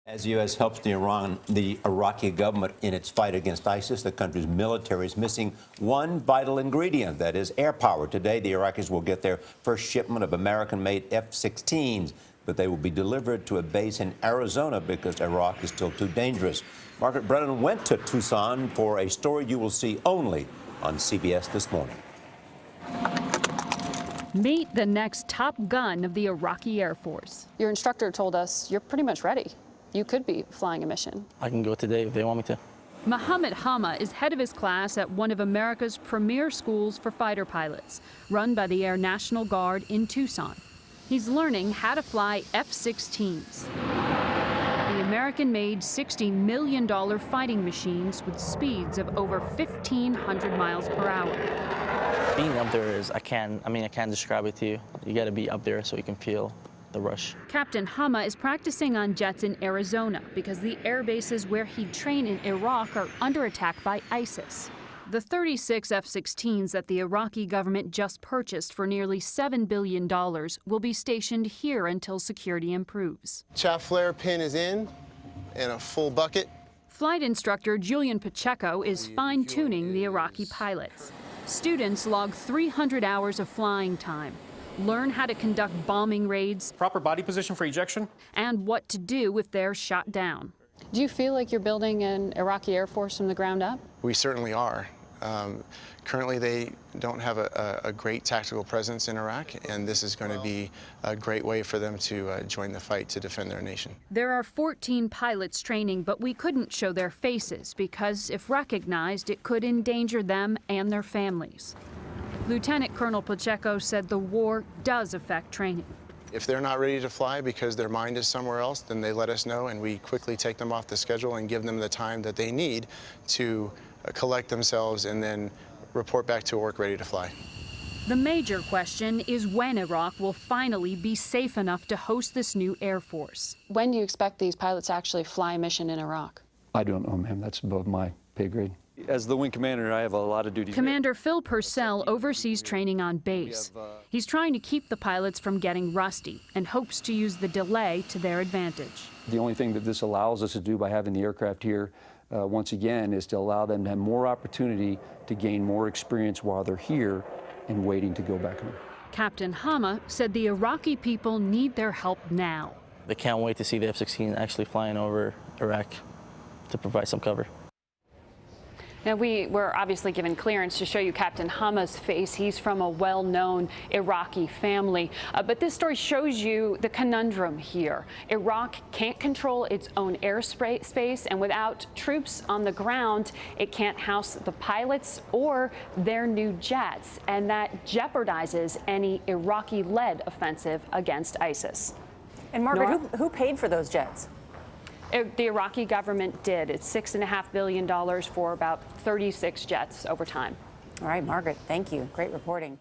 As the U.S. helps the Iraqi government in its fight against ISIS, the country's military is missing one vital ingredient, that is air power. Today, the Iraqis will get their first shipment of American-made F-16s, but they will be delivered to a base in Arizona because Iraq is still too dangerous. Margaret Brennan went to Tucson for a story you will see only on CBS this morning. Meet the next top gun of the Iraqi Air Force. Your instructor told us you're pretty much ready. You could be flying a mission. I can go today if they want me to. Mohammed Hama is head of his class at one of America's premier schools for fighter pilots, run by the Air National Guard in Tucson. He's learning how to fly F-16s, the American-made $60 million fighting machines with speeds of over 1,500 miles per hour. Being up there is, I can't describe it to you. You got to be up there so you can feel the rush. Captain Hama is practicing on jets in Arizona because the air bases where he'd train in Iraq are under attack by ISIS. The 36 F-16s that the Iraqi government just purchased for nearly $7 billion will be stationed here until security improves. Chaff flare pin is in and a full bucket. Flight instructor Julian Pacheco is fine-tuning the Iraqi pilots. Students log 300 hours of flying time, learn how to conduct bombing raids, proper body position for ejection, and what to do if they're shot down. Do you feel like you're building an Iraqi Air Force from the ground up? We certainly are. Currently, they don't have a great tactical presence in Iraq, and this is going to be a great way for them to join the fight to defend their nation. There are 14 pilots training, but we couldn't show their faces because, if recognized, it could endanger them and their families. Lieutenant Colonel Pacheco said the war does affect training. If they're not ready to fly because their mind is somewhere else, then they let us know, and we quickly take them off the schedule and give them the time that they need to collect themselves and then report back to work ready to fly. The major question is when Iraq will finally be safe enough to host this new Air Force. When do you expect these pilots to actually fly a mission in Iraq? I don't know, ma'am. That's above my pay grade. As the wing commander, I have a lot of duties. Commander Phil Purcell oversees training on base. He's trying to keep the pilots from getting rusty and hopes to use the delay to their advantage. The only thing that this allows us to do by having the aircraft here, once again, is to allow them to have more opportunity to gain more experience while they're here and waiting to go back home. Captain Hama said the Iraqi people need their help now. They can't wait to see the F-16 actually flying over Iraq to provide some cover. Now, we were obviously given clearance to show you Captain Hama's face. He's from a well-known Iraqi family. But this story shows you the conundrum here. Iraq can't control its own airspace, and without troops on the ground, it can't house the pilots or their new jets. And that jeopardizes any Iraqi-led offensive against ISIS. And Margaret, who paid for those jets? The Iraqi government did. It's $6.5 billion for about 36 jets over time. All right, Margaret, thank you. Great reporting.